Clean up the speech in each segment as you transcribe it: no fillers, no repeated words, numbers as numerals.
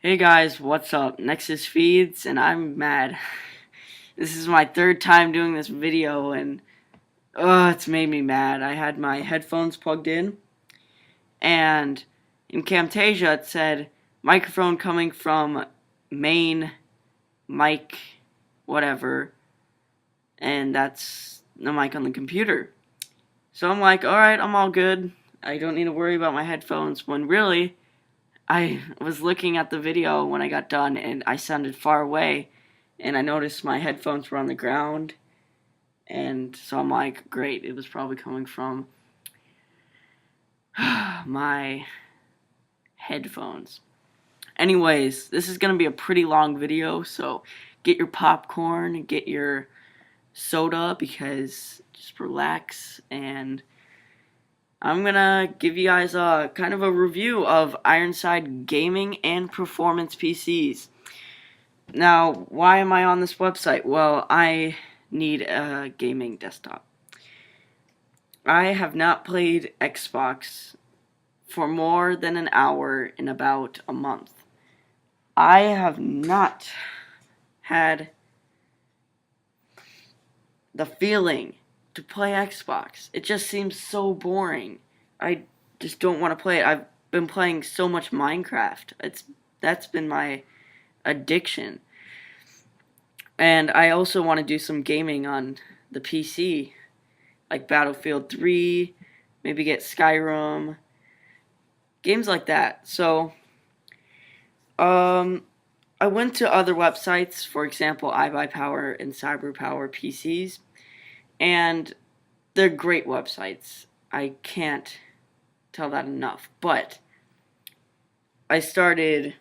Hey guys, what's up? Nexus Feeds, and I'm mad. This is my third time doing this video, and it's made me mad. I had my headphones plugged in, and in Camtasia it said microphone coming from main mic, whatever, and that's the mic on the computer. So I'm like, alright, I'm all good. I don't need to worry about my headphones, when really, I was looking at the video when I got done and I sounded far away, and I noticed my headphones were on the ground, and so I'm like, great, it was probably coming from my headphones. Anyways, this is going to be a pretty long video, so get your popcorn, get your soda, because just relax, and I'm gonna give you guys a kind of a review of Ironside gaming and performance PCs. Now, why am I on this website? Well, I need a gaming desktop. I have not played Xbox for more than an hour in about a month. I have not had the feeling to play Xbox. It just seems so boring. I just don't want to play it. I've been playing so much Minecraft. That's been my addiction. And I also want to do some gaming on the PC, like Battlefield 3, maybe get Skyrim, games like that. So, I went to other websites, for example, iBuyPower and CyberPower PCs, and they're great websites. I can't tell that enough. But I started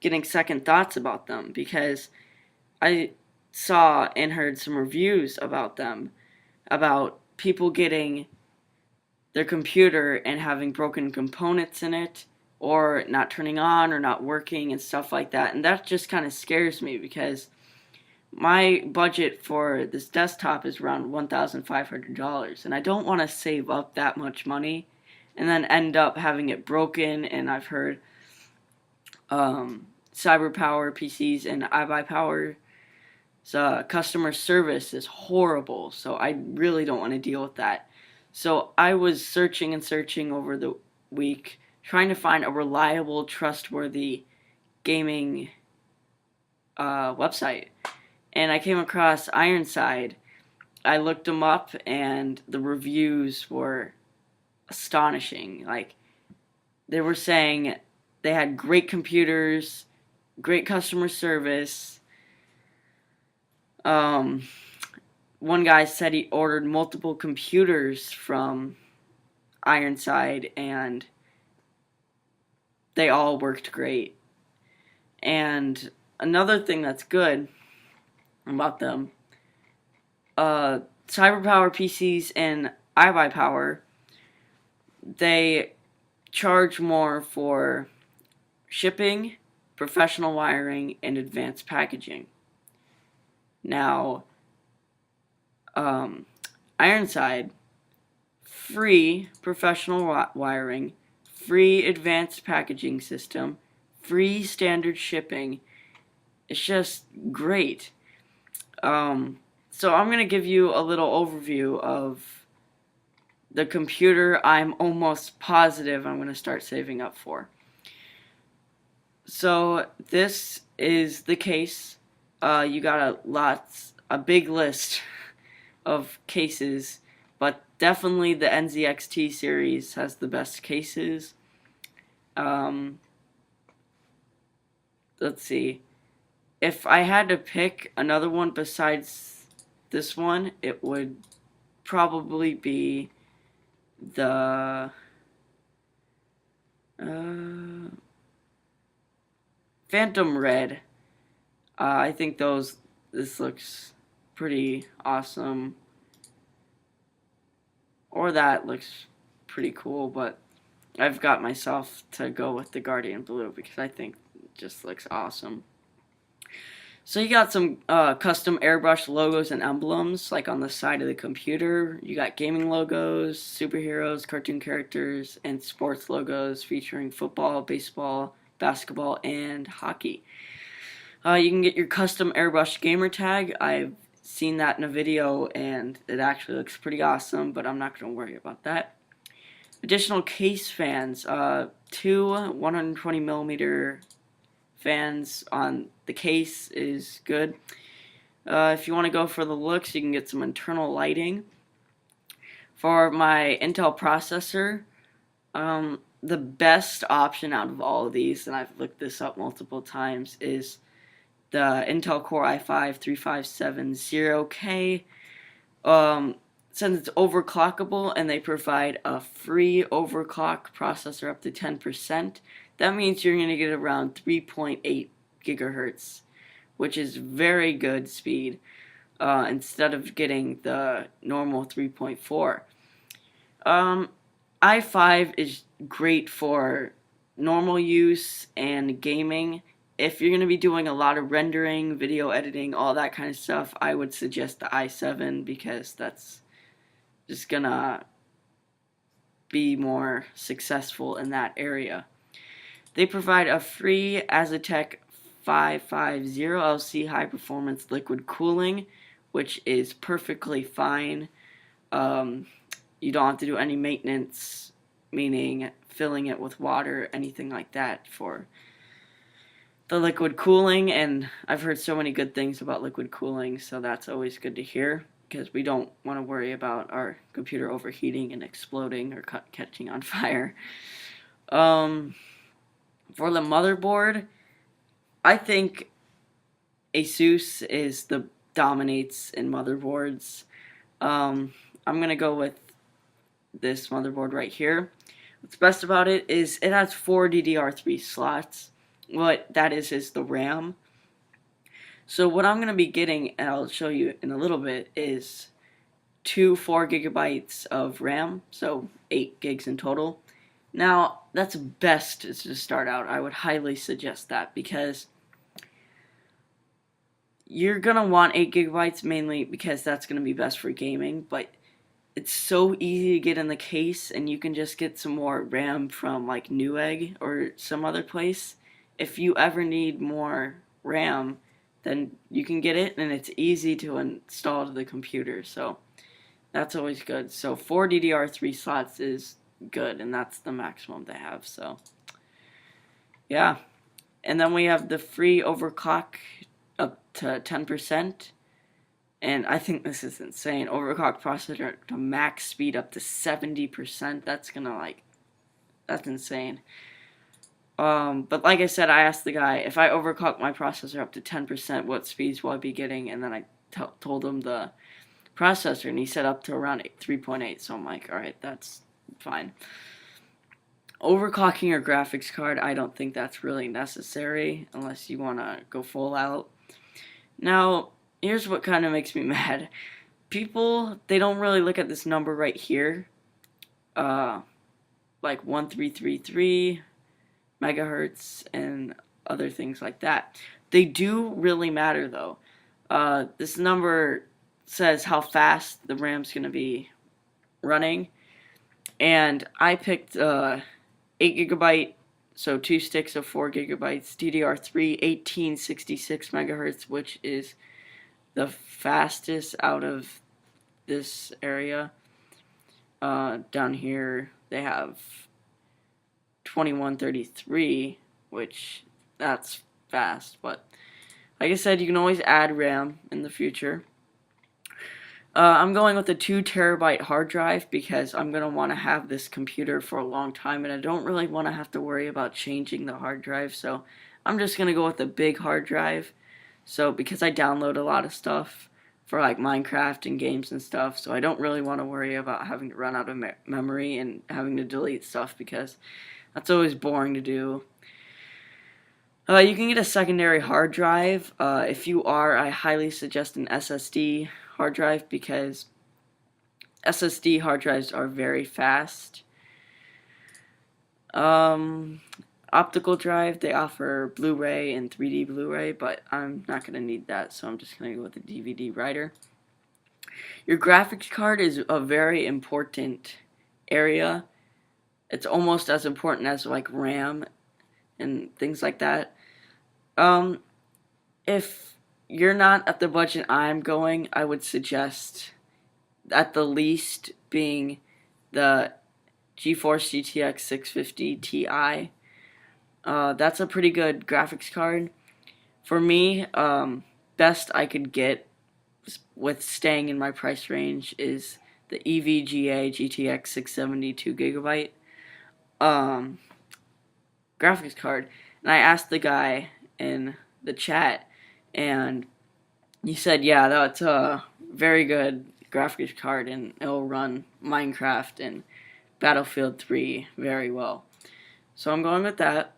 getting second thoughts about them because I saw and heard some reviews about them, about people getting their computer and having broken components in it, or not turning on or not working and stuff like that. And that just kind of scares me because my budget for this desktop is around $1,500, and I don't want to save up that much money and then end up having it broken. And I've heard CyberPower PCs and iBuyPower customer service is horrible, so I really don't want to deal with that. So I was searching and searching over the week, trying to find a reliable, trustworthy gaming website, and I came across Ironside. I looked them up, and the reviews were astonishing. Like, they were saying they had great computers, great customer service. One guy said he ordered multiple computers from Ironside, and they all worked great. And another thing that's good about them, CyberPower PCs and iBuyPower, they charge more for shipping, professional wiring, and advanced packaging. Now, Ironside, free professional wiring, free advanced packaging system, free standard shipping. It's just great. So I'm going to give you a little overview of the computer I'm almost positive I'm going to start saving up for. So this is the case. You got a big list of cases, but definitely the NZXT series has the best cases. Let's see. If I had to pick another one besides this one, it would probably be the Phantom Red. I think this looks pretty awesome. Or that looks pretty cool, but I've got myself to go with the Guardian Blue because I think it just looks awesome. So you got some custom airbrush logos and emblems, like on the side of the computer. You got gaming logos, superheroes, cartoon characters, and sports logos featuring football, baseball, basketball, and hockey. You can get your custom airbrush gamer tag. I've seen that in a video and it actually looks pretty awesome, but I'm not going to worry about that. Additional case fans, two 120mm fans on the case is good. If you want to go for the looks, you can get some internal lighting. For my Intel processor, the best option out of all of these, and I've looked this up multiple times, is the Intel Core i5-3570K. Since it's overclockable and they provide a free overclock processor up to 10%, that means you're going to get around 3.8 gigahertz, which is very good speed, instead of getting the normal 3.4. i5 is great for normal use and gaming. If you're going to be doing a lot of rendering, video editing, all that kind of stuff, I would suggest the i7 because that's just going to be more successful in that area. They provide a free Aztec 550LC high performance liquid cooling, which is perfectly fine. You don't have to do any maintenance, meaning filling it with water, anything like that for the liquid cooling, and I've heard so many good things about liquid cooling, so that's always good to hear because we don't want to worry about our computer overheating and exploding or catching on fire. For the motherboard, I think Asus is the dominates in motherboards. I'm gonna go with this motherboard right here. What's best about it is it has 4 DDR3 slots. What that is the RAM. So what I'm going to be getting, and I'll show you in a little bit, is 2 4GB of RAM, so 8 gigs in total. Now, that's best to start out. I would highly suggest that because you're going to want 8GB mainly because that's going to be best for gaming, but it's so easy to get in the case, and you can just get some more RAM from like Newegg or some other place. If you ever need more RAM, then you can get it, and it's easy to install to the computer, so that's always good. So 4 DDR3 slots is good, and that's the maximum they have, so yeah. And then we have the free overclock up to 10%, and I think this is insane. Overclock processor to max speed up to 70%. That's insane. But like I said, I asked the guy, if I overclock my processor up to 10%, what speeds will I be getting? And then I told him the processor, and he said up to around 3.8. So I'm like, alright, that's fine. Overclocking your graphics card, I don't think that's really necessary unless you want to go full out. Now, here's what kind of makes me mad. People, they don't really look at this number right here. Like 1333 megahertz and other things like that. They do really matter though. This number says how fast the RAM's going to be running, and I picked 8GB, so 2 sticks of 4GB, DDR3, 1866 megahertz, which is the fastest out of this area. Down here they have 2133, which that's fast, but like I said, you can always add RAM in the future. I'm going with a 2TB hard drive because I'm going to want to have this computer for a long time, and I don't really want to have to worry about changing the hard drive, so I'm just going to go with a big hard drive. So because I download a lot of stuff for like Minecraft and games and stuff, so I don't really want to worry about having to run out of memory and having to delete stuff because that's always boring to do. You can get a secondary hard drive. If you are, I highly suggest an SSD hard drive because SSD hard drives are very fast. Optical drive, they offer Blu-ray and 3D Blu-ray, but I'm not going to need that, so I'm just going to go with a DVD writer. Your graphics card is a very important area. It's almost as important as like RAM. and things like that. Um, if you're not at the budget I'm going, I would suggest at the least being the GeForce GTX 650 Ti. That's a pretty good graphics card. For me, best I could get with staying in my price range is the EVGA GTX 670 2GB um, graphics card. And I asked the guy in the chat, and he said, yeah, that's a very good graphics card, and it'll run Minecraft and Battlefield 3 very well. So I'm going with that.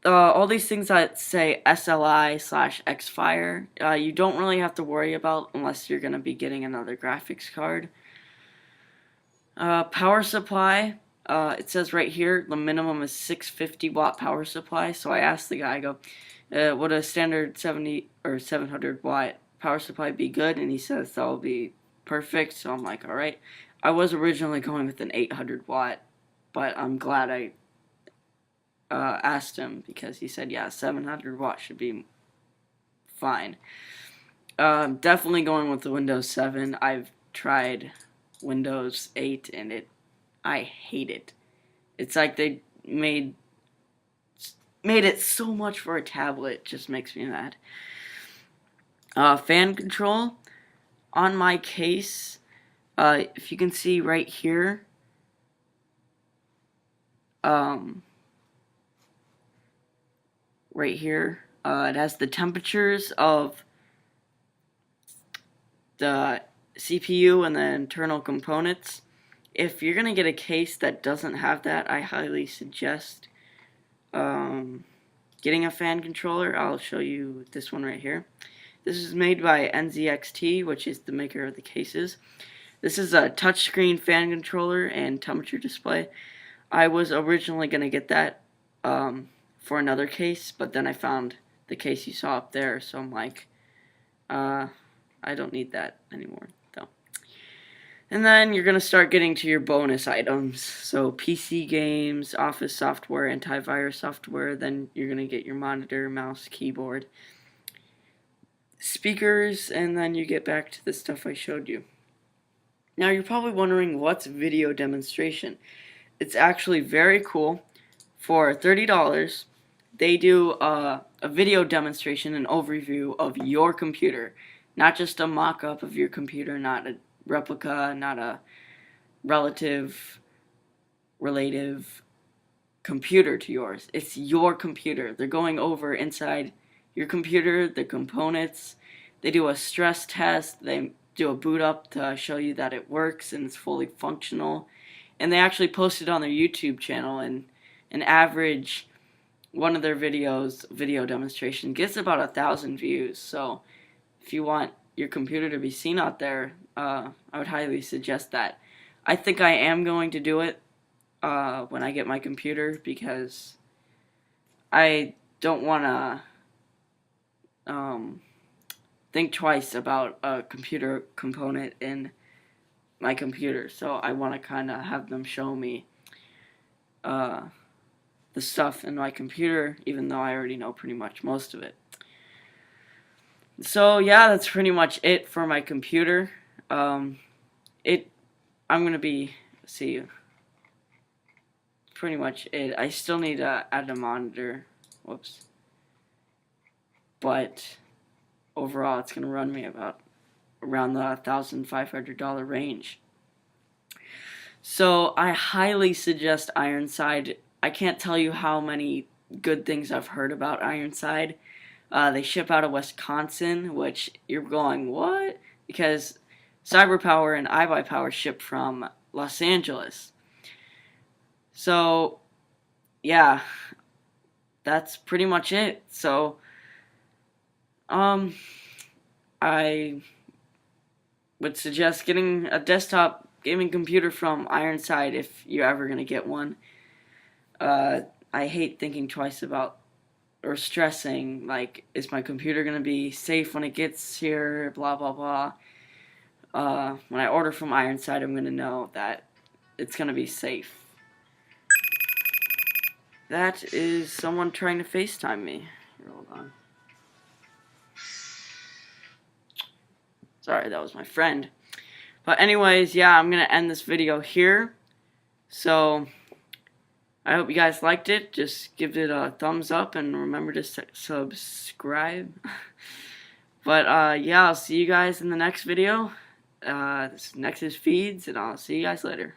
All these things that say SLI/Xfire, you don't really have to worry about unless you're going to be getting another graphics card. Power supply, it says right here the minimum is 650 watt power supply. So I asked the guy, I go, would a standard 70 or 700 watt power supply be good? And he says that'll be perfect. So I'm like, all right. I was originally going with an 800 watt, but I'm glad I asked him, because he said, yeah, 700 watts should be fine. Definitely going with the Windows 7. I've tried Windows 8 and I hate it. It's like they made it so much for a tablet. It just makes me mad. Fan control on my case, if you can see right here, it has the temperatures of the CPU and the internal components. If you're going to get a case that doesn't have that, I highly suggest getting a fan controller. I'll show you this one right here. This is made by NZXT, which is the maker of the cases. This is a touchscreen fan controller and temperature display. I was originally going to get that for another case, but then I found the case you saw up there, so I'm like, I don't need that anymore, though. And then you're going to start getting to your bonus items. So PC games, office software, antivirus software. Then you're going to get your monitor, mouse, keyboard, speakers, and then you get back to the stuff I showed you. Now you're probably wondering, what's video demonstration? It's actually very cool. For $30, they do a video demonstration, an overview of your computer. Not just a mock-up of your computer, not a replica, not a relative computer to yours. It's your computer. They're going over inside your computer, the components. They do a stress test. They do a boot up to show you that it works and it's fully functional. And they actually post it on their YouTube channel, and an average one of their videos, video demonstration, gets about 1,000 views. So if you want your computer to be seen out there, I would highly suggest that. I think I am going to do it when I get my computer, because I don't want to think twice about a computer component in my computer. So I want to kind of have them show me the stuff in my computer, even though I already know pretty much most of it. So yeah, that's pretty much it for my computer. I'm gonna be, see, pretty much it. I still need to add a monitor. Whoops. But overall, it's gonna run me about around the $1,500 range. So I highly suggest Ironside. I can't tell you how many good things I've heard about Ironside. They ship out of Wisconsin, which you're going, what? Because CyberPower and iBuyPower ship from Los Angeles. So, yeah, that's pretty much it. So, I would suggest getting a desktop gaming computer from Ironside if you're ever going to get one. I hate thinking twice about, or stressing, like, is my computer going to be safe when it gets here, blah, blah, blah. When I order from Ironside, I'm going to know that it's going to be safe. That is someone trying to FaceTime me. Here, hold on. Sorry, that was my friend. But anyways, yeah, I'm going to end this video here. So, I hope you guys liked it. Just give it a thumbs up and remember to subscribe. But, yeah, I'll see you guys in the next video. This next is feeds, and I'll see you guys later.